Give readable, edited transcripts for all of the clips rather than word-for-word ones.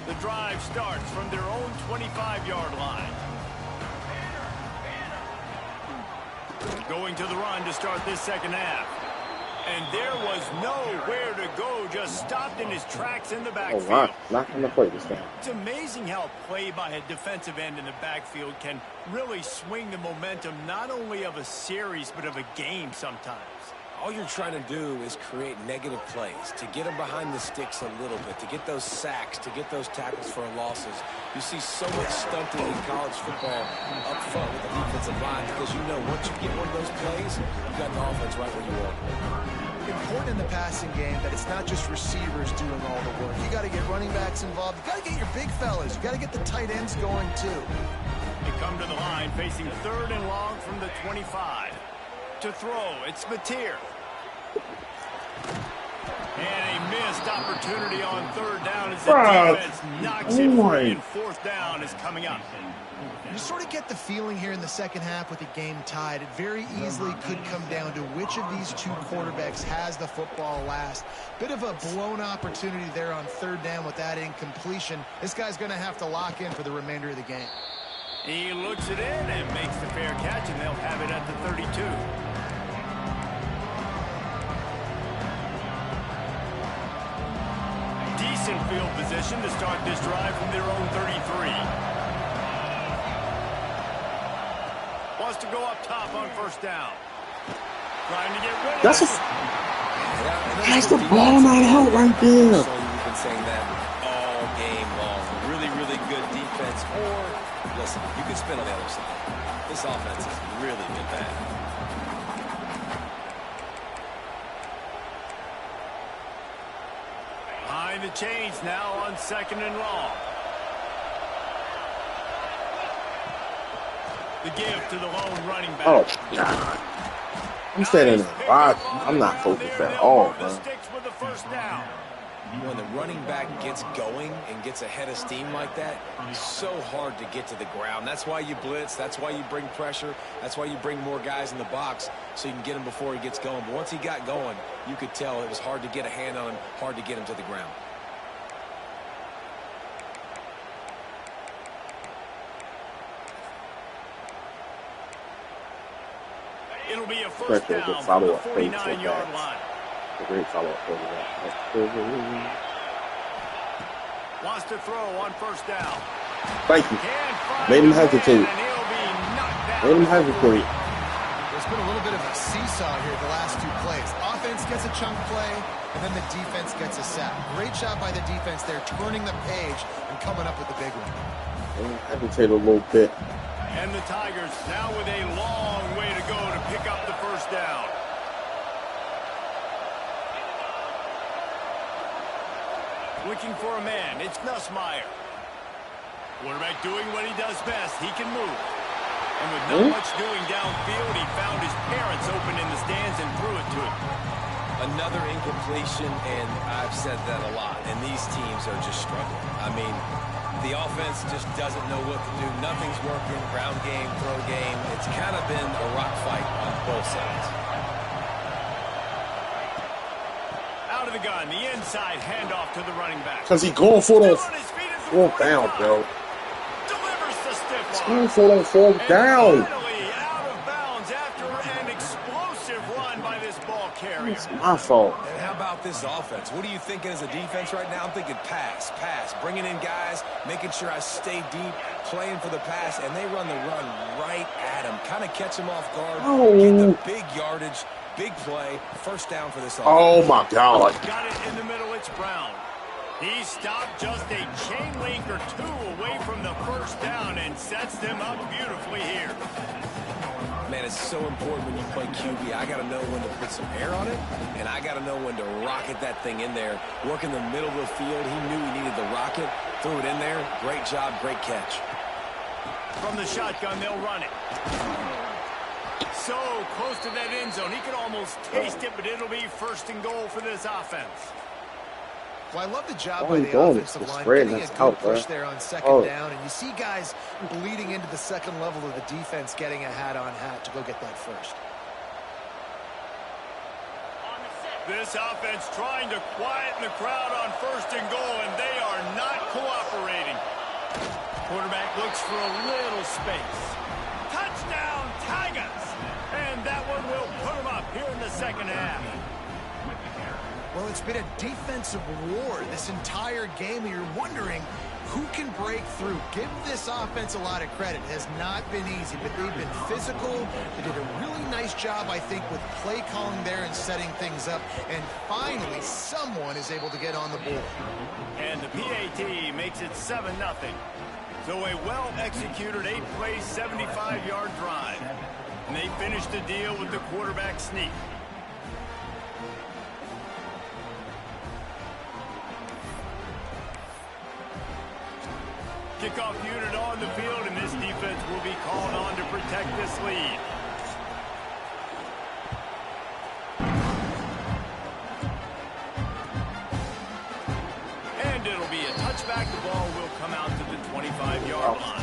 The drive starts from their own 25-yard line. Going to the run to start this second half. And there was nowhere to go, just stopped in his tracks in the backfield. Oh, wow. Not going to play this game. It's amazing how play by a defensive end in the backfield can really swing the momentum not only of a series but of a game sometimes. All you're trying to do is create negative plays, to get them behind the sticks a little bit, to get those sacks, to get those tackles for losses. You see so much stunting in college football up front with the defensive line because you know once you get one of those plays, you got the offense right where you want. Important in the passing game that it's not just receivers doing all the work. You got to get running backs involved. You got to get your big fellas. You got to get the tight ends going too. They come to the line facing 3rd and long from the 25. To throw, it's Mateer. And a missed opportunity on 3rd down as the defense knocks it free, and 4th down is coming up. You sort of get the feeling here in the second half with the game tied. It very easily could come down to which of these two quarterbacks has the football last. Bit of a blown opportunity there on 3rd down with that incompletion. This guy's going to have to lock in for the remainder of the game. He looks it in and makes the fair catch, and they'll have it at the 32. Decent field position to start this drive from their own 33. Wants to go up top on 1st down. Trying to get rid of That's it. That's the ball not out right there. So you've been saying that all game long. Really, really good defense. Or, listen, you can spin on the other side. This offense has really been bad. Behind the chains now on 2nd and long. The give to the lone running back. Oh, God. I'm standing there. I'm not focused at all, man. With the 1st down. When the running back gets going and gets ahead of steam like that, it's so hard to get to the ground. That's why you blitz. That's why you bring pressure. That's why you bring more guys in the box so you can get him before he gets going. But once he got going, you could tell it was hard to get a hand on him, hard to get him to the ground. It'll be a 1st down from the 49-yard line. A great follow-up quarterback. Wants to throw on 1st down. Thank you. Made him hesitate. Made him hesitate. There's been a little bit of a seesaw here the last 2 plays. Offense gets a chunk play, and then the defense gets a sack. Great job by the defense there, turning the page and coming up with the big one. Made him hesitate a little bit. And the Tigers now with a long way to go to pick up the 1st down. Looking for a man, it's Nussmeier. Quarterback doing what he does best. He can move. And with not much doing downfield, he found his parents open in the stands and threw it to him. Another incompletion, and I've said that a lot, and these teams are just struggling. I mean, the offense just doesn't know what to do. Nothing's working. Ground game, throw game. It's kind of been a rock fight on both sides. Out of the gun, the inside handoff to the running back. Because he going for those 4th down, bro. Delivers the stiff He's arm. going for those 4th down. Finally out of bounds after an explosive run by this ball carrier. It's my fault. And how about this offense? What are you thinking as a defense right now? I'm thinking pass, bringing in guys, making sure I stay deep, playing for the pass, and they run the run right at him. Kind of catch him off guard, get the big yardage, big play, 1st down for this offense. Oh, my God. Got it in the middle, it's Brown. He stopped just a chain link or 2 away from the 1st down and sets them up beautifully here. Man, it's so important when you play QB. I got to know when to put some air on it, and I got to know when to rocket that thing in there. Work in the middle of the field. He knew he needed the rocket. Threw it in there. Great job, great catch. From the shotgun, they'll run it. So close to that end zone. He could almost taste it, but it'll be 1st and goal for this offense. Well, I love the job by the offensive line, getting a good push there on 2nd down, and you see guys bleeding into the 2nd level of the defense getting a hat-on-hat to go get that 1st. This offense trying to quieten the crowd on 1st and goal, and they are not cooperating. Quarterback looks for a little space. Touchdown, Tigers! And that one will put them up here in the second half. Well, it's been a defensive war this entire game. You're wondering who can break through. Give this offense a lot of credit. It has not been easy, but they've been physical. They did a really nice job, I think, with play calling there and setting things up. And finally, someone is able to get on the board. And the PAT makes it 7-0. So a well-executed 8-play, 75-yard drive. And they finish the deal with the quarterback sneak. Kickoff unit on the field, and this defense will be called on to protect this lead. And it'll be a touchback. The ball will come out to the 25-yard line.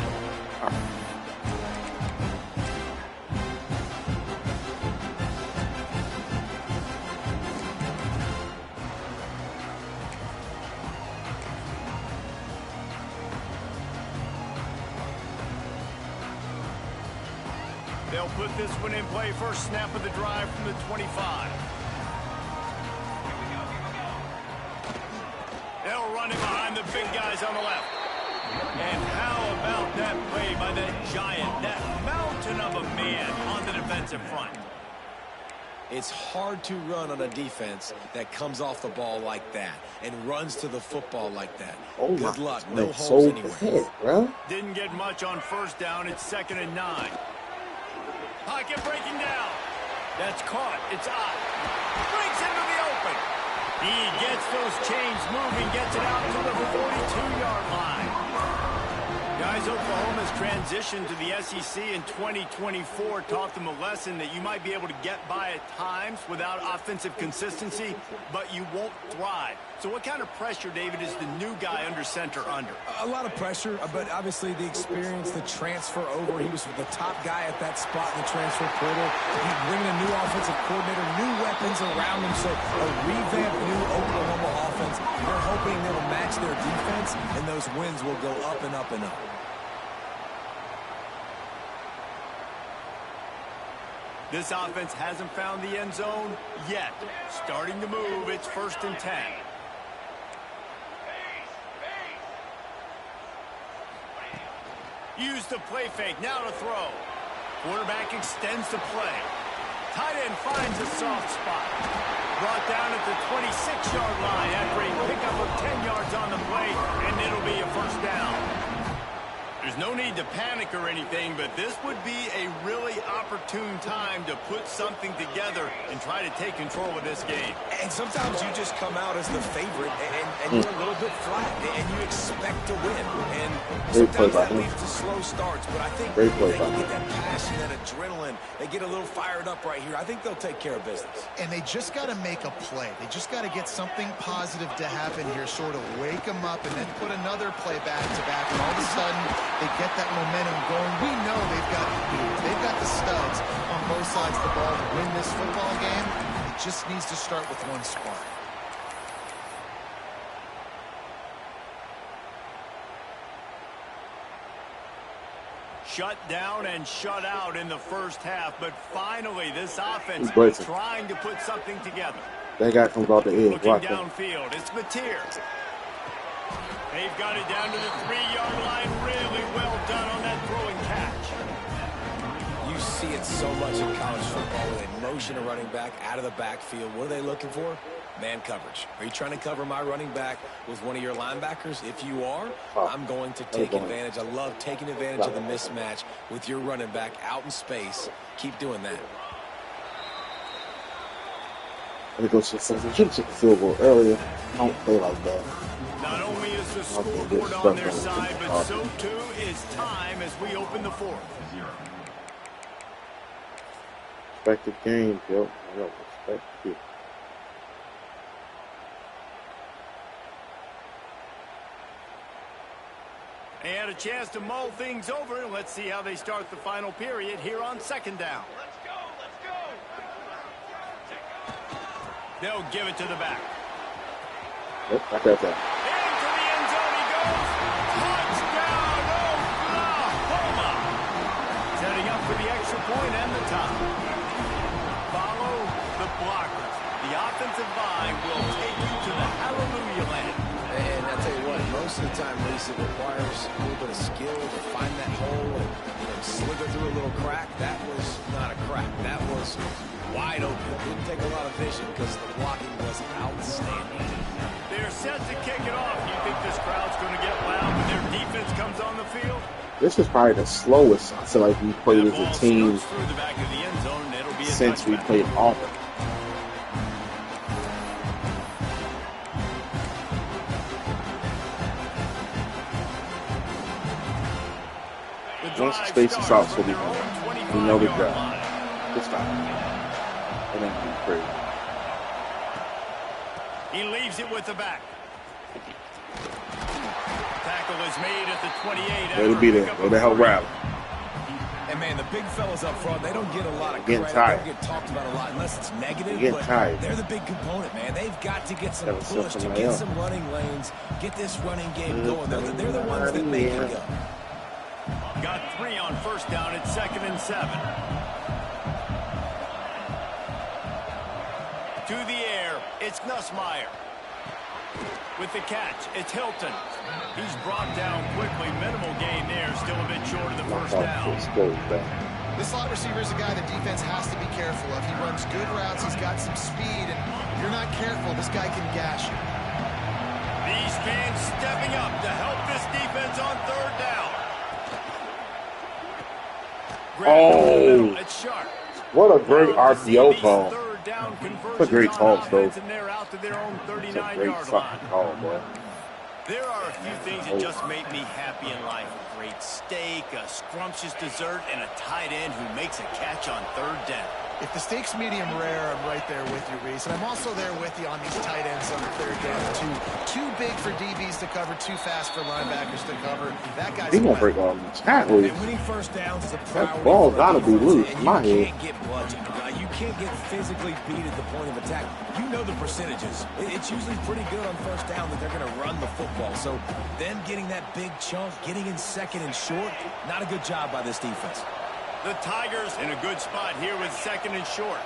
They'll put this one in play. First snap of the drive from the 25. They'll run it behind the big guys on the left. And how about that play by that giant, that mountain of a man on the defensive front? It's hard to run on a defense that comes off the ball like that and runs to the football like that. Oh, good luck. No holes anywhere. Bro. Didn't get much on first down. It's 2nd and 9. Pocket breaking down. That's caught. It's out. Breaks into the open. He gets those chains moving, gets it out to the 42-yard line. Guys, Oklahoma's transition to the SEC in 2024 taught them a lesson that you might be able to get by at times without offensive consistency, but you won't thrive. So what kind of pressure, David, is the new guy under center under? A lot of pressure, but obviously the experience, the transfer over. He was the top guy at that spot in the transfer portal. He's bringing a new offensive coordinator, new weapons around him, so a revamped new Oklahoma offense. They're hoping they'll match their defense, and those wins will go up and up and up. This offense hasn't found the end zone yet. Starting to move, it's 1st and 10. Use the play fake, now to throw. Quarterback extends the play. Tight end finds a soft spot. Brought down at the 26-yard line after a pickup of 10 yards on the play, and it'll be a 1st down. There's no need to panic or anything, but this would be a really opportune time to put something together and try to take control of this game. And sometimes you just come out as the favorite, and you're a little bit flat, and you expect to win. And sometimes that leads to slow starts, but I think they can get that passion, that adrenaline. They get a little fired up right here. I think they'll take care of business. And they just got to make a play. They just got to get something positive to happen here, sort of wake them up, and then put another play back-to-back, and all of a sudden they get that momentum going. We know they've got the studs on both sides of the ball to win this football game. It just needs to start with one spark. Shut down and shut out in the first half, but finally this offense is trying to put something together. That guy comes out the edge. Looking downfield, it's Mateer. They've got it down to the 3-yard line. Really well done on that throwing catch. You see it so much in college football when they motion a running back out of the backfield. What are they looking for? Man coverage. Are you trying to cover my running back with one of your linebackers? If you are, I'm going to take advantage. I love taking advantage of the mismatch with your running back out in space. Keep doing that. I think since we should have took the field goal earlier, I don't play like that. Not only is the scoreboard on their side, but so too is time as we open the 4th. Respect the game, Joe. I don't respect you. They had a chance to mull things over. Let's see how they start the final period here on 2nd down. Let's go, let's go. They'll give it to the back. Yep, I got that. Into the end zone he goes. Touchdown, point and the top. Follow the blockers. The offensive line will take you to the hallelujah land. And I tell you what, most of the time, Reese, it requires a little bit of skill to find that hole and slither through a little crack. That was not a crack. That was wide open. It didn't take a lot of vision because the blocking was outstanding. They're set to kick it off. Do you think this crowd's going to get loud when their defense comes on the field? This is probably the slowest I feel like we played as a team through the back of the end zone, and it'll be a since we played Auburn. Once the space is out, so we know the drive. This time, it ain't too crazy. He leaves it with the back. Tackle is made at the 28. Way to be there. Way to help rally. And man, the big fellas up front, they don't get a lot of credit. They don't get talked about a lot unless it's negative. But they're the big component, man. They've got to get some push to get some running lanes, get this running game going. They're the ones that make it go. Got 3 on first down. It's 2nd and 7. To the air, it's Nussmeier. With the catch, it's Hilton. He's brought down quickly. Minimal gain there. Still a bit short of the first down. This slot receiver is a guy the defense has to be careful of. He runs good routes. He's got some speed. And if you're not careful, this guy can gash you. These fans stepping up to help this defense on 3rd down. Oh, it's sharp. What a great RPO call. That's a great call, though. That's a great fucking call, bro. There are a few things that just make me happy in life. A great steak, a scrumptious dessert, and a tight end who makes a catch on 3rd down. If the steak's medium rare, I'm right there with you, Reese. And I'm also there with you on these tight ends on 3rd down. Too big for DBs to cover, too fast for linebackers to cover. That guy's gonna break all these tackles. Winning first downs is a priority. That ball gotta be loose. My head. You can't get physically beat at the point of attack. You know the percentages. It's usually pretty good on first down that they're going to run the football. So them getting that big chunk, getting in 2nd and short, not a good job by this defense. The Tigers in a good spot here with 2nd and short.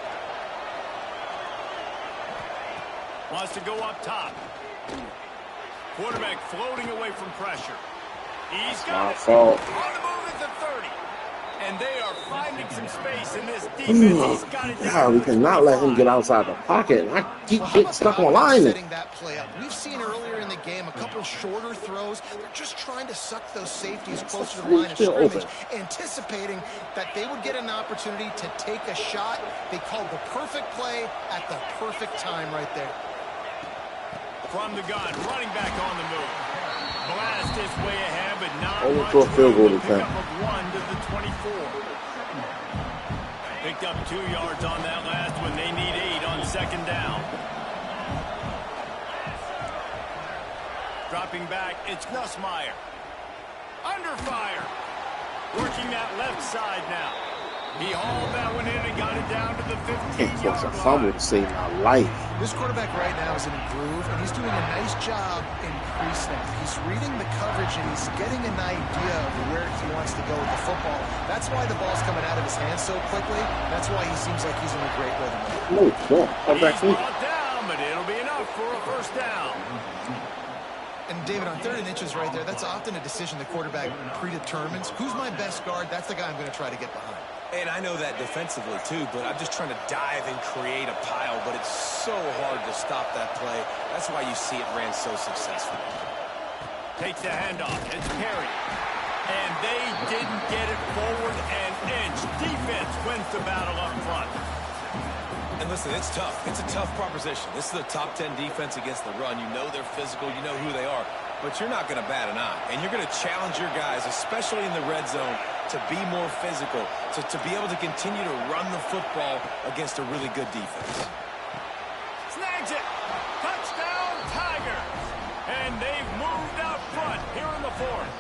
Wants to go up top. Quarterback floating away from pressure. He's got it. On the move at the 30. And they are finding some space in this defense. He's got it down. God, we cannot let him get outside the pocket. I keep getting stuck on linemen. Setting that play up. We've seen earlier in the game a couple shorter throws. They're just trying to suck those safeties closer to the line of scrimmage, anticipating that they would get an opportunity to take a shot. They called the perfect play at the perfect time right there. From the gun, running back on the move. Blast his way ahead, but not Over much to a field goal room. to Pick up of 1 to the 24. Picked up 2 yards on that last one. They need 8 on 2nd down. Dropping back, it's Nussmeier. Under fire. Working that left side now. He hauled that one in and got it down to the 15-yard line. Fumble to save my life. This quarterback right now is in a groove, and he's doing a nice job in pre-snap. He's reading the coverage, and he's getting an idea of where he wants to go with the football. That's why the ball's coming out of his hands so quickly. That's why he seems like he's in a great rhythm. No, He's brought down, but it'll be enough for a first down. And David, on 3rd and inches right there, that's often a decision the quarterback predetermines. Who's my best guard? That's the guy I'm going to try to get behind. And I know that defensively, too, but I'm just trying to dive and create a pile, but it's so hard to stop that play. That's why you see it ran so successfully. Takes the handoff. It's Perry. And they didn't get it forward an inch. Defense wins the battle up front. And listen, it's tough. It's a tough proposition. This is the top 10 defense against the run. You know they're physical. You know who they are. But you're not going to bat an eye. And you're going to challenge your guys, especially in the red zone, to be more physical, to be able to continue to run the football against a really good defense. Snags it. Touchdown, Tigers. And they've moved out front here in the 4th.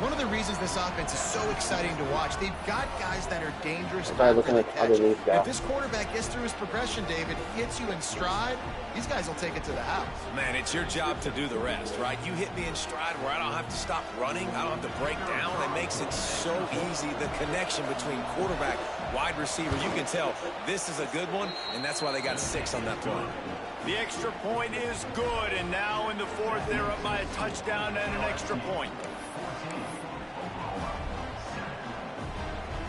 One of the reasons this offense is so exciting to watch, they've got guys that are dangerous Guy looking at underneath if guy. this quarterback gets through his progression, David, hits you in stride, these guys will take it to the house. Man, it's your job to do the rest, right? You hit me in stride where I don't have to stop running. I don't have to break down. It makes it so easy. The connection between quarterback, wide receiver, you can tell this is a good one, and that's why they got 6 on that play. The extra point is good, and now in the 4th, they're up by a touchdown and an extra point.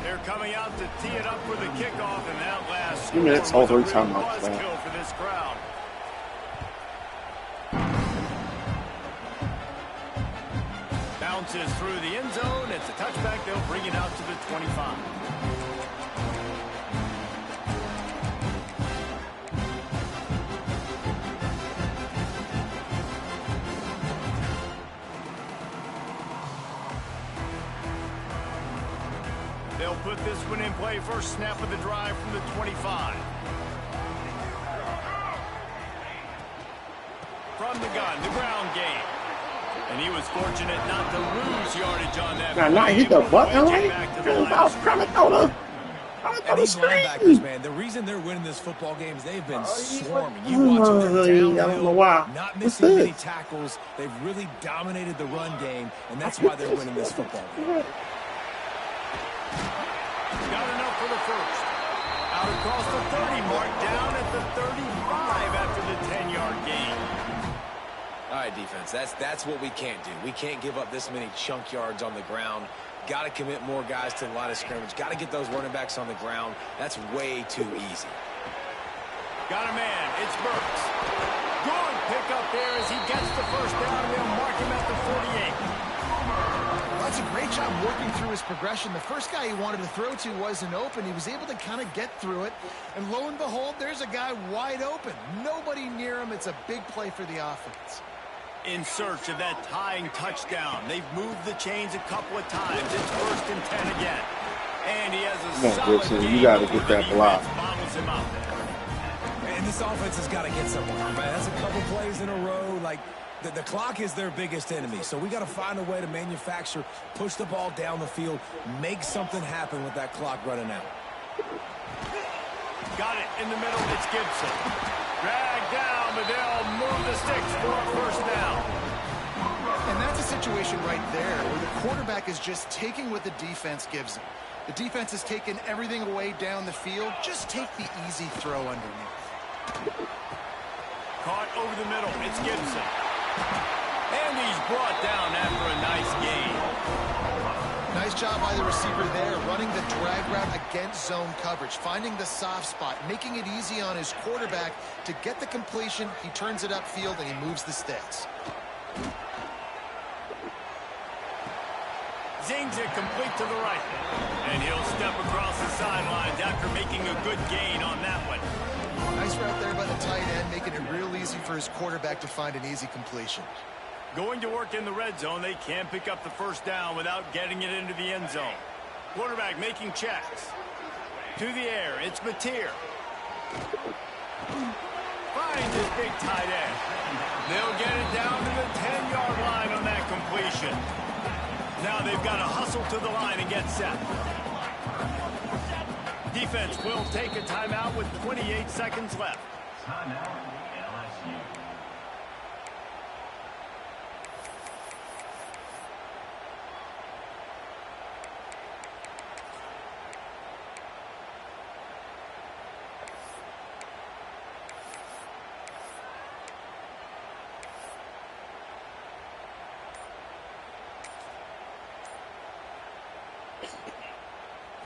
They're coming out to tee it up for the kickoff, and that last 2 minutes, all 3 timeouts, man. buzzkill for this crowd. Bounces through the end zone. It's a touchback. They'll bring it out to the 25. They'll put this one in play. First snap of the drive from the 25. From the gun, the ground game. And he was fortunate not to lose yardage on that. Now, not hit the button, right? And these linebackers, man, the reason they're winning this football game is they've been swarming. You watch them downhill, not missing many tackles. They've really dominated the run game, and that's why they're winning this football game. Got enough for the first. Out across the 30 mark, down at the 35 after the 10-yard gain. All right, defense, that's what we can't do. We can't give up this many chunk yards on the ground. Got to commit more guys to the line of scrimmage. Got to get those running backs on the ground. That's way too easy. Got a man. It's Burks. Good pickup there as he gets the first down. They'll mark him at the 48. That's a great job working through his progression. The first guy he wanted to throw to wasn't open. He was able to kind of get through it. And lo and behold, there's a guy wide open. Nobody near him. It's a big play for the offense. In search of that tying touchdown. They've moved the chains a couple of times. It's 1st and 10 again. And he has a solid game. You got to get that block. Bottles him up. And this offense has got to get somewhere, man. That's a couple plays in a row. Like, the clock is their biggest enemy. So we got to find a way to manufacture, push the ball down the field, make something happen with that clock running out. Got it in the middle. It's Gibson. Dragged down, but they'll move the sticks for a first down. And that's a situation right there where the quarterback is just taking what the defense gives him. The defense has taken everything away down the field. Just take the easy throw underneath. Caught over the middle. It's Gibson. And he's brought down after a nice gain. Nice job by the receiver there, running the drag route against zone coverage, finding the soft spot, making it easy on his quarterback to get the completion. He turns it upfield, and he moves the sticks. Zings it complete to the right. And he'll step across the sidelines after making a good gain on that one. Nice route there by the tight end, making it real easy for his quarterback to find an easy completion. Going to work in the red zone, they can't pick up the first down without getting it into the end zone. Quarterback making checks. To the air, it's Mateer. Finds his big tight end. They'll get it down to the 10-yard line on that completion. Now they've got to hustle to the line and get set. Defense will take a timeout with 28 seconds left.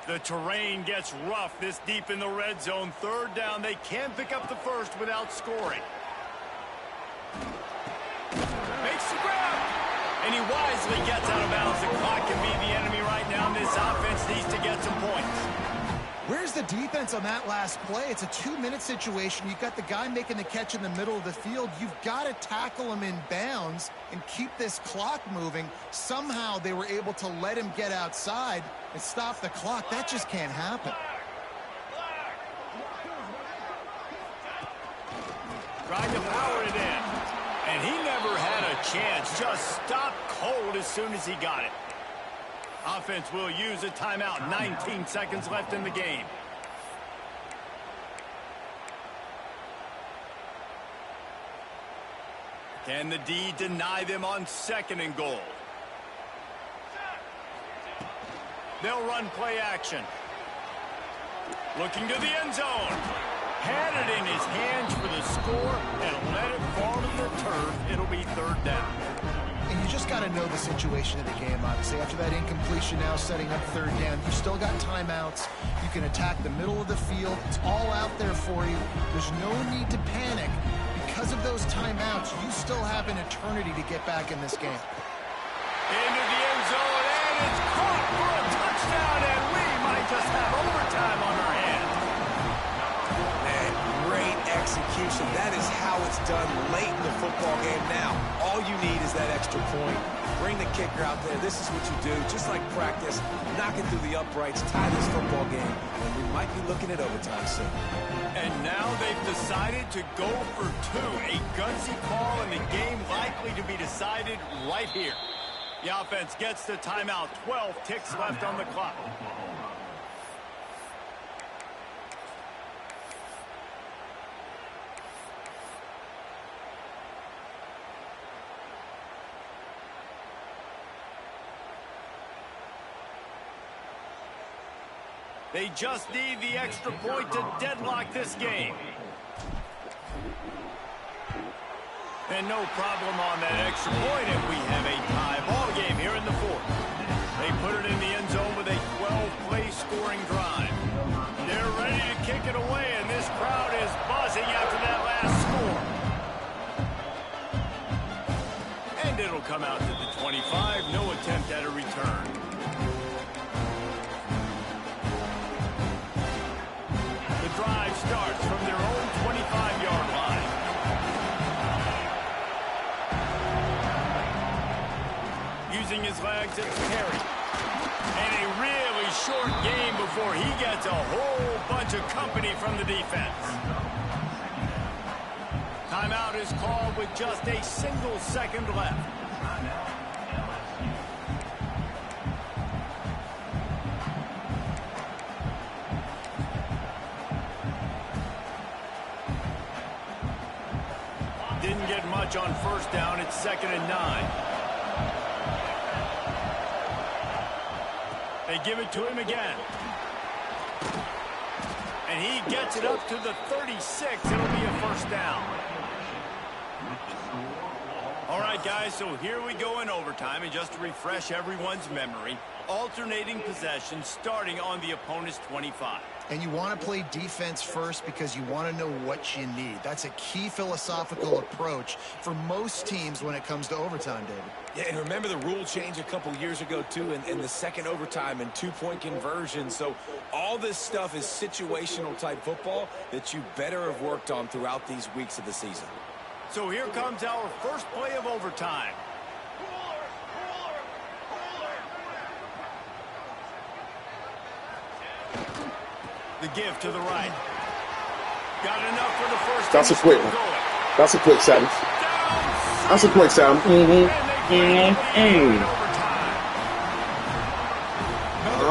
The terrain gets rough this deep in the red zone. 3rd down. They can't pick up the first without scoring. Makes the grab. And he wisely gets out of bounds. The clock can be the enemy right now. This offense needs to get some points. Where's the defense on that last play? It's a 2-minute situation. You've got the guy making the catch in the middle of the field. You've got to tackle him in bounds and keep this clock moving. Somehow they were able to let him get outside and stop the clock. That just can't happen. Trying to power it in. And he never had a chance. Just stopped cold as soon as he got it. Offense will use a timeout. 19 seconds left in the game. Can the D deny them on 2nd and goal? They'll run play action. Looking to the end zone. Had it in his hands for the score and let it fall to the turf. It'll be 3rd down. And you just got to know the situation of the game, obviously. After that incompletion now setting up 3rd down, you still got timeouts. You can attack the middle of the field. It's all out there for you. There's no need to panic. Because of those timeouts, you still have an eternity to get back in this game. Into the end zone, and it's caught for a touchdown, and we might just have overtime on our hands. Man, great execution. That is how it's done late in the football game now. All you need is that extra point. Bring the kicker out there. This is what you do. Just like practice, knock it through the uprights, tie this football game, and we might be looking at overtime soon. And now they've decided to go for 2. A gutsy call, and the game likely to be decided right here. The offense gets the timeout. 12 ticks left on the clock. They just need the extra point to deadlock this game. And no problem on that extra point, and we have a tie ball game here in the 4th. They put it in the end zone with a 12-play scoring drive. They're ready to kick it away, and this crowd is buzzing after that last score. And it'll come out to the 25. No attempt at a return. The drive starts from their own 25-yard line. Using his legs, it's Terry. And a really short game before he gets a whole bunch of company from the defense. Timeout is called with just a single second left. Didn't get much on 1st down. It's 2nd and 9. They give it to him again. And he gets it up to the 36. It'll be a 1st down. All right, guys, so here we go in overtime. And just to refresh everyone's memory, alternating possession starting on the opponent's 25. And you want to play defense first because you want to know what you need. That's a key philosophical approach for most teams when it comes to overtime, David. Yeah, and remember the rule change a couple years ago, too, in the 2nd overtime and 2-point conversion. So all this stuff is situational type football that you better have worked on throughout these weeks of the season. So here comes our first play of overtime. The give to the right. Got enough for the 1st. That's a quick one. That's a quick 7. That's a quick 7. Another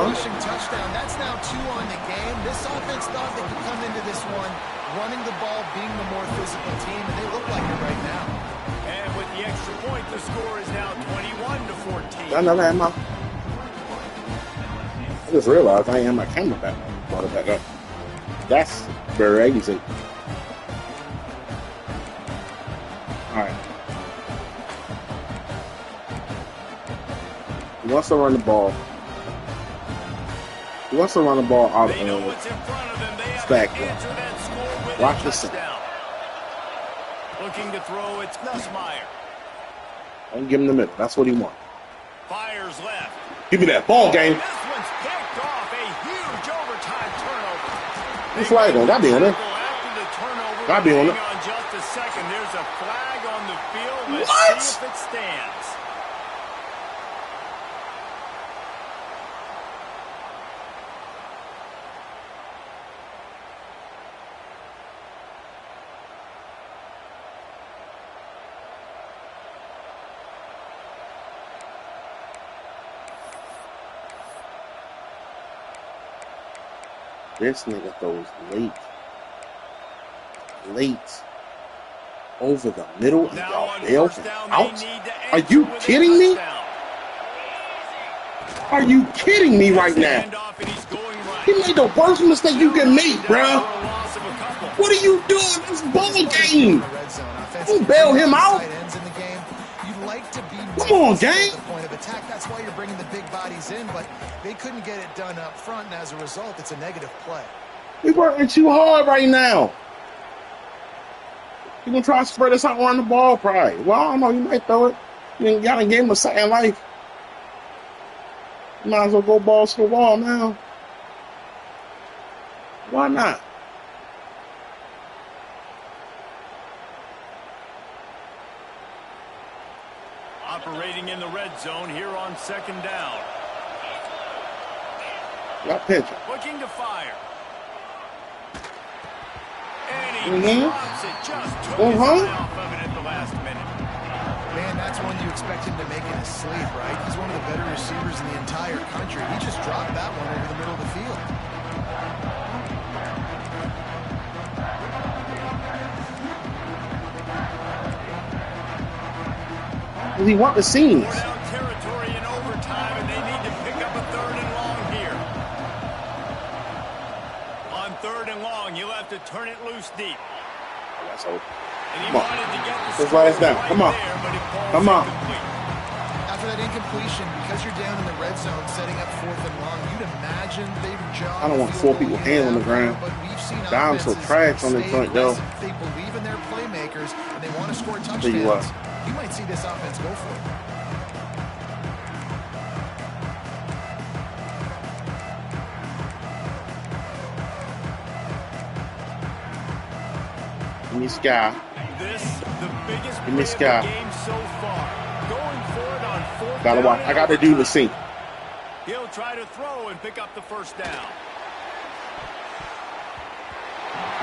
rushing touchdown. That's now 2 on the game. This offense thought they could come into this one running the ball, being the more physical team, and they look like it right now. And with the extra point, the score is now 21-14. I just realized I ain't have my camera back. Brought it back up. That's very easy. Alright. He wants to run the ball. He wants to run the ball out of back. Watch this. Looking to throw, it's Nussmeier. Don't give him the middle. That's what he wants. Fires left. Give me that ball game. This one's picked off. A huge overtime turnover. He's flag on. Gotta be on it. Gotta be on it. On just a second, there's a flag on the field. Let's see if it stands. This nigga throws late. Over the middle and y'all bail him out? Are you kidding me? Are you kidding me right now? He made the worst mistake you can make, bruh. What are you doing? This ball game. Don't bail him out. Come on, gang. Point of attack. That's why you're bringing the big bodies in, but they couldn't get it done up front, and as a result, it's a negative play. We working too hard right now. He gonna try to spread us out around the ball, probably. Well, I don't know. You might throw it. I mean, y'all done gave him a second life. You might as well go balls to the wall now. Why not? Operating in the red zone here on second down. Got pitching. Looking to fire. And he drops it. Just took his eye off of it at the last minute. Man, that's one you expect him to make in his sleep, right? He's one of the better receivers in the entire country. He just dropped that one over the middle of the field. Does he want the scenes? Four down territory in overtime, and they need to pick up a third and long here. On third and long, you'll have to turn it loose deep. That's over. And he Come on. wanted to get the Let's last down. right Come on. there, but it falls Come on. incomplete. After that incompletion, because you're down in the red zone setting up fourth and long, you'd imagine they'd jog. I don't want four people hands on the ground. But we've seen Dom's so trash on this joint, though. They believe in their playmakers, and they want to score Tell you what. touchdowns. You might see this offense go for it. Give me Sky. This, the biggest Give me play of Sky. the game so far. Going for it on fourth Gotta down watch. and I gotta do the overtime. scene. He'll try to throw and pick up the first down.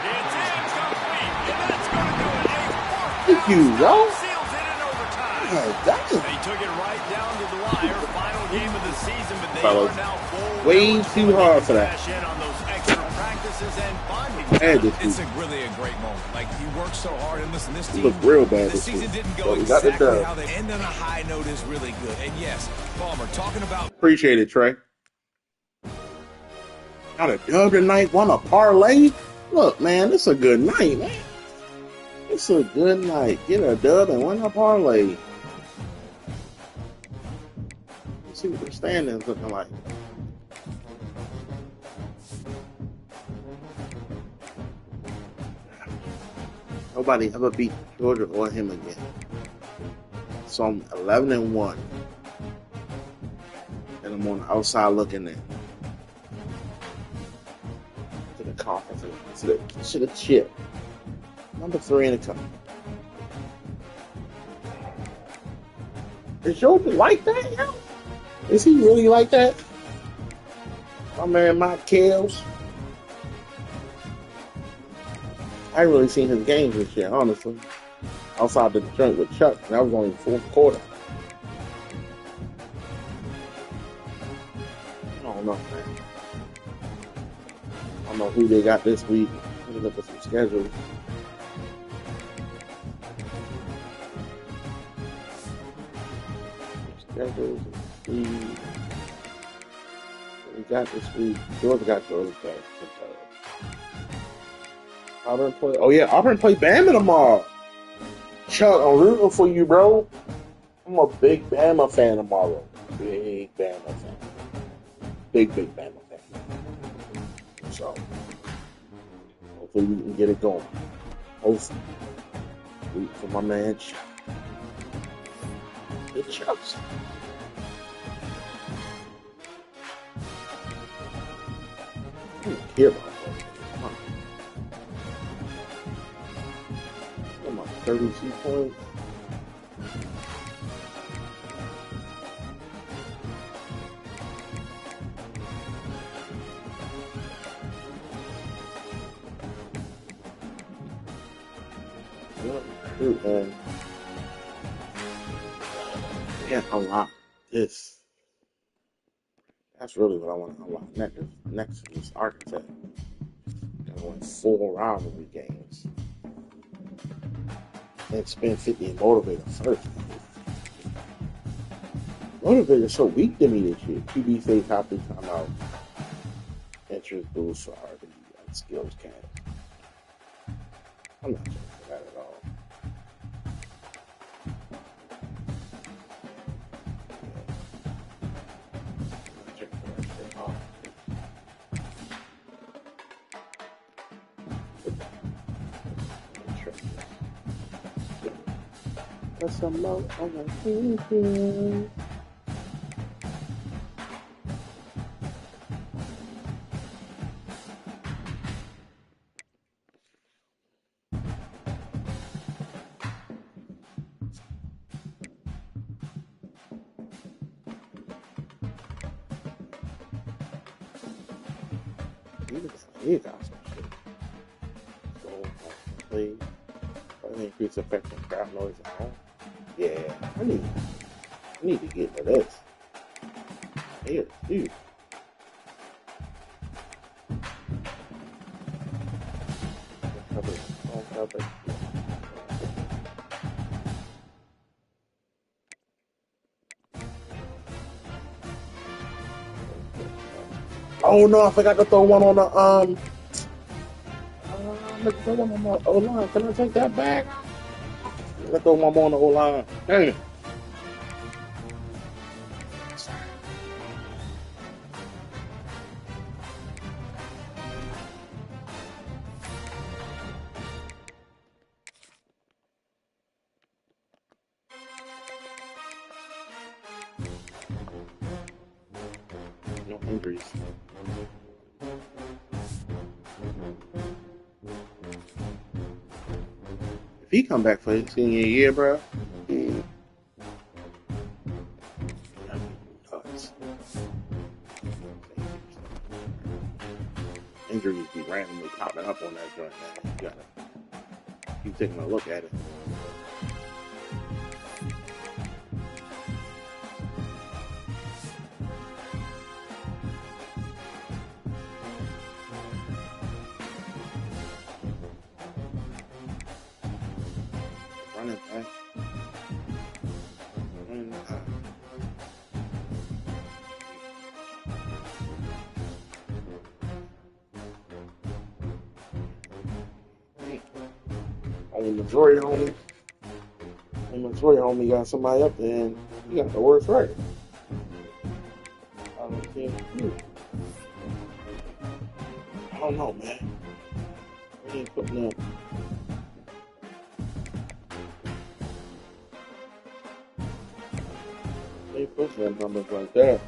It's incomplete, and that's going to do it. Thank you, bro. Seals it in overtime. Damn. They took it right down to the wire. Final game of the season, but they Fellas, are now full. way too hard for that. Cash in on those extra practices and bonding. Bad this It's week. really a great moment. Like, you work so hard, and listen, this He team, looked real bad this this week. season didn't But go we got the exactly dub. how they end on a high note is really good. And yes, Palmer, talking about Appreciate it, Trey. Got a dub tonight. Won a parlay. Look, man, it's a good night, man. It's a good night. Get a dub and win a parlay. Let's see what the standings looking like. Nobody ever beat Georgia or him again. So I'm 11-1. And I'm on the outside looking in. To the conference. To the chip. Number 3 in the country. Is Georgia like that, yo? Is he really like that? My man Mike Kells. I ain't really seen his games this year, honestly. Outside the joint with Chuck, and that was only the fourth quarter. I don't know, man. I don't know who they got this week. Let me look at some schedules. Schedules and see what we got this week. Georgia got Georgia back. Auburn play. Oh yeah, Auburn play Bama tomorrow. Chuck, I'm rooting for you, bro. I'm a big Bama fan tomorrow. Big Bama fan. Big Bama fan. So hopefully we can get it going. Hopefully. Root for my man Chuck. The Chucks. I don't care about that. Come on, 32 points. Shoot, man. Can't unlock this. That's really what I want to unlock next to this architect. I won 4 rivalry games. And spend 50 in Motivator first. Motivator's so weak to me this year. QB say top 3 timeout. Interest boost for RB and skills can. I'm not checking for that at all. I'm not checking for that shit at all. Put some more on my thinking. He got some shit. So, play. Increase effect on crowd noise at home. Yeah, I need to get to this. Here, dude. Oh no, I forgot to throw one on the throw one on the O-line. Can I take that back? Let's throw one more on the O-line. Dang it. No injuries. If he come back for his senior year, bro, that'd be nuts. Injuries be randomly popping up on that joint, man. You gotta keep taking a look at it. Running back. Running back. On Missouri, homie got somebody up there, and he got the worst record. I don't know, man. He ain't putting up. They pushing them numbers right there.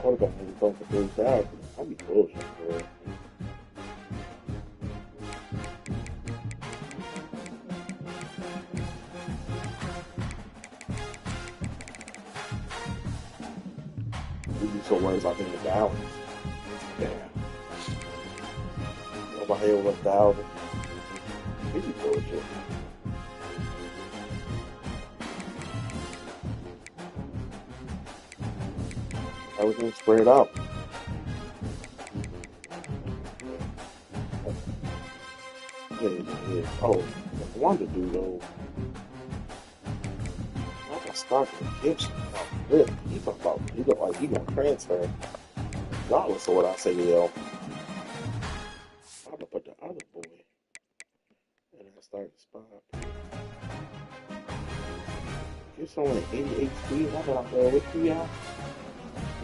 Quarterback maybe going for 3,000. I'd be bullshit, bro. We'd be so worried about being the balance. Yeah. Nobody over 1,000. We'd be bullshit. Everything spread out. Yeah. Oh, I wanted to do though. I got started with Gibson. Really? He look like he gonna transfer. Regardless of what I say, yo. I'm gonna put the other boy in that starting spot. Gibson only 88 speed. I'm out there with you, y'all.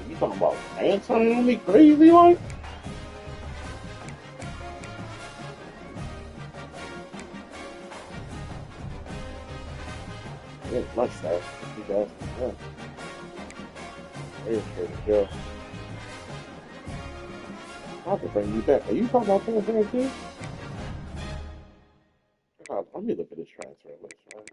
You talking about answering on me crazy like? It's much faster. You guys can run. There's for the show. I can bring you back. Are you talking about transfer too? Let me look at this transfer list, right?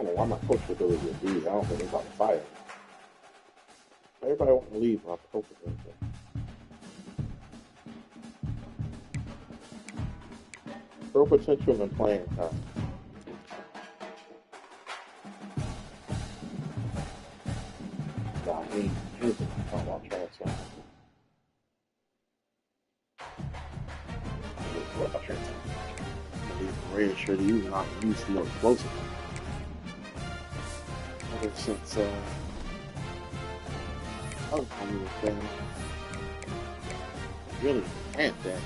don't know why my coach would do it with these. I don't think they're about to fire him. Everybody want to leave my coach would do it. Throw potential in playing time. Nah, he's talking about transfer. What about transfer? He's red shirt. He was not used to more explosive. Ever since I was coming with them, really can't that.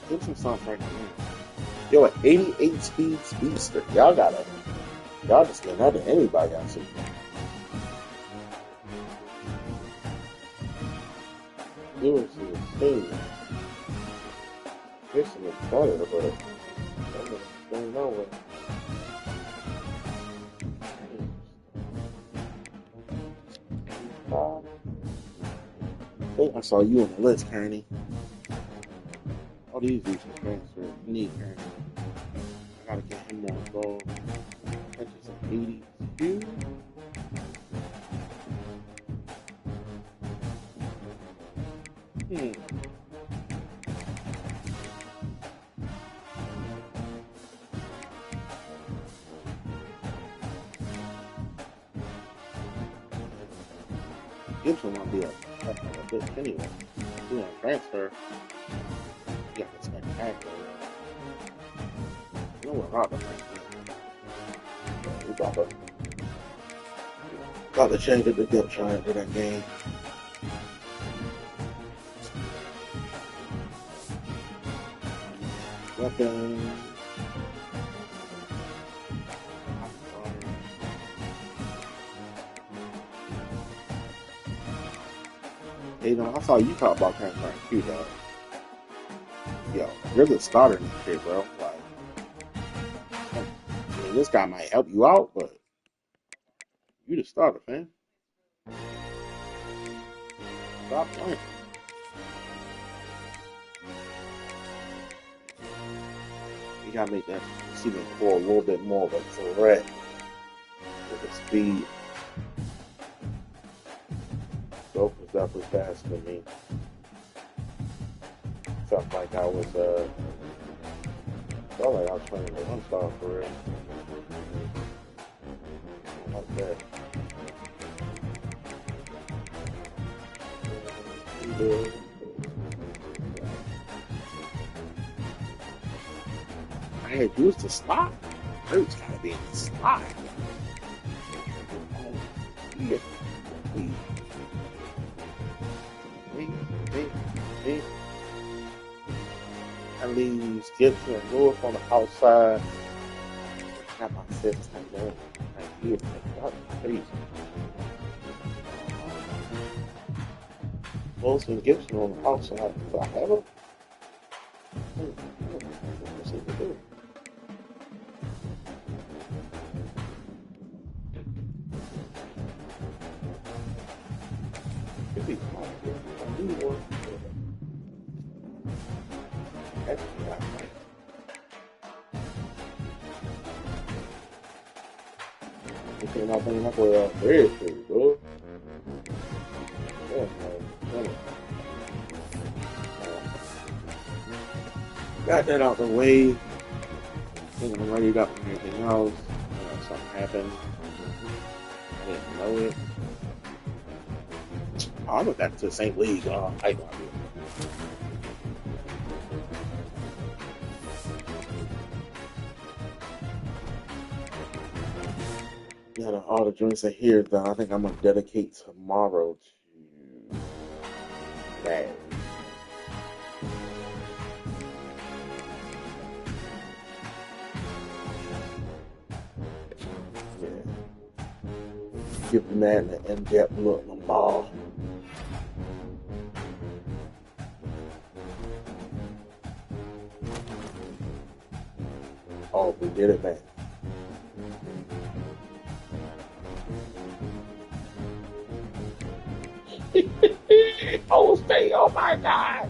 Give some songs right now. Yo, an 88 speed speedster. Y'all just getting out of anybody I see. Yours is insane. This is better, but I'm not over. I think I saw you on the list, Kearney. All these dudes can transfer. You need Kearney. I gotta get him more involved. That's just an 82. Gibson might be a bitch anyway. You want to transfer? You got to spectacular. You know what Robert we about to change it to Gibson after that game. Weapon. You know, I saw you talk about transferring too, dog. Yo, you're the starter in this shit, bro. Like, I mean, this guy might help you out, but you the starter, fam. Stop playing. You gotta make that receiving core a little bit more of a threat with the speed. Dope was definitely faster than me. Felt like I was playing the 1-star for real. Like that. I had used the slot. Hurts gotta be in the slot. Yeah. That leaves Gibson and Lewis on the outside. Got my fifth tight end right here. That's crazy. Wilson and Gibson on the outside. Do I have him? What's he do? Could be fine. I need one. Came out bringing up with red food, bro. Yeah, man. Got that out the way. Think I'm ready up and everything else. Something happened. I didn't know it. Oh, I went back to the same league. I know. Yeah, all the joints are here, though. I think I'm gonna dedicate tomorrow to that. Yeah, give the man an in-depth look on the ball. Oh, we did it, man. Oh, stay! Oh my God!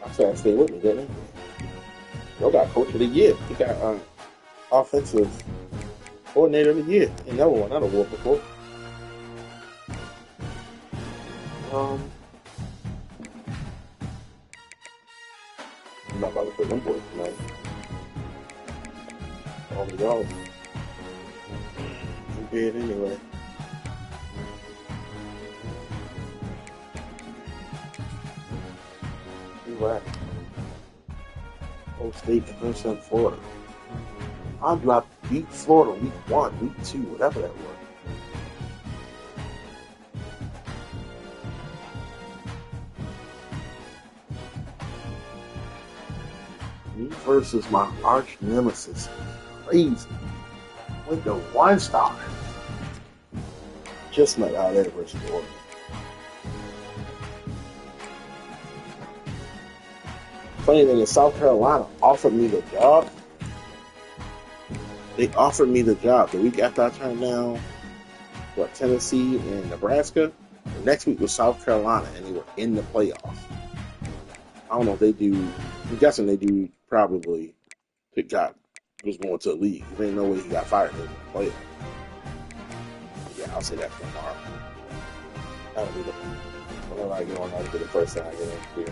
I said, stay with me, didn't he? Y'all got coach of the year. You got offensive coordinator of the year. Ain't never won that award before. I'm not about to put them boys tonight. Only y'all. You did anyway. You right. Old State versus Florida. I'm about to beat Florida week 1, week 2, whatever that was. Me versus my arch nemesis. Crazy. With the 1-star. Just met out there versus Florida. Funny thing is, South Carolina offered me the job. They offered me the job the week after I turned down, Tennessee and Nebraska. The next week was South Carolina, and they were in the playoffs. I don't know if they do. I'm guessing they do probably. Pick got was going to the league. There ain't no way he got fired in the playoffs. Yeah, I'll say that for tomorrow. That'll be the whenever I get on. That'll be the first thing I get into.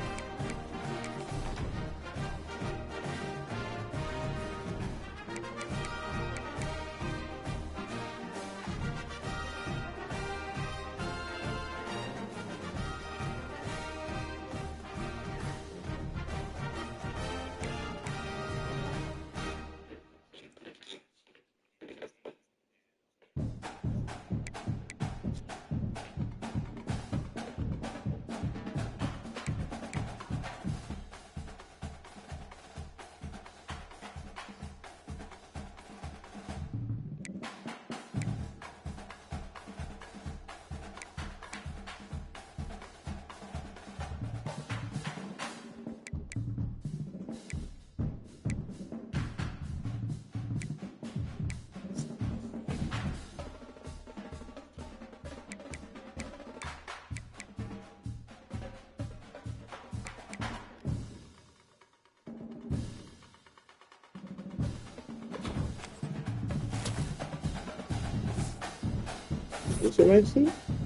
What's your name, Steve?